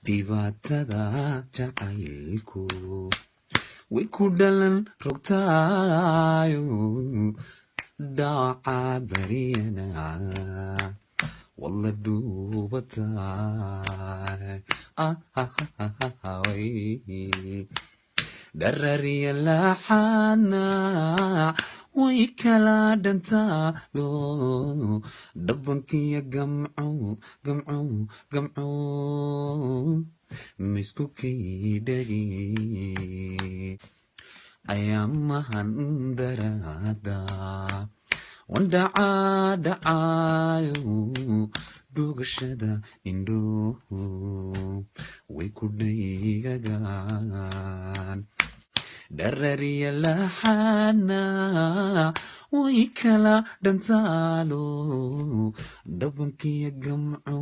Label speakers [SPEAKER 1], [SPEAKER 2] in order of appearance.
[SPEAKER 1] dhibaatada jacaylku way ku dhalan rogtaayo dhaca bariyana walla dhuubatay darariya laxana way kala dhantaalo dhabankiya gamco misku kaydhagi ayamahan darada wandhacadhacayo dhugashada indhuhu way ku dhaygagaan darariya laxana way kala dhantaalo dhabankiya gamco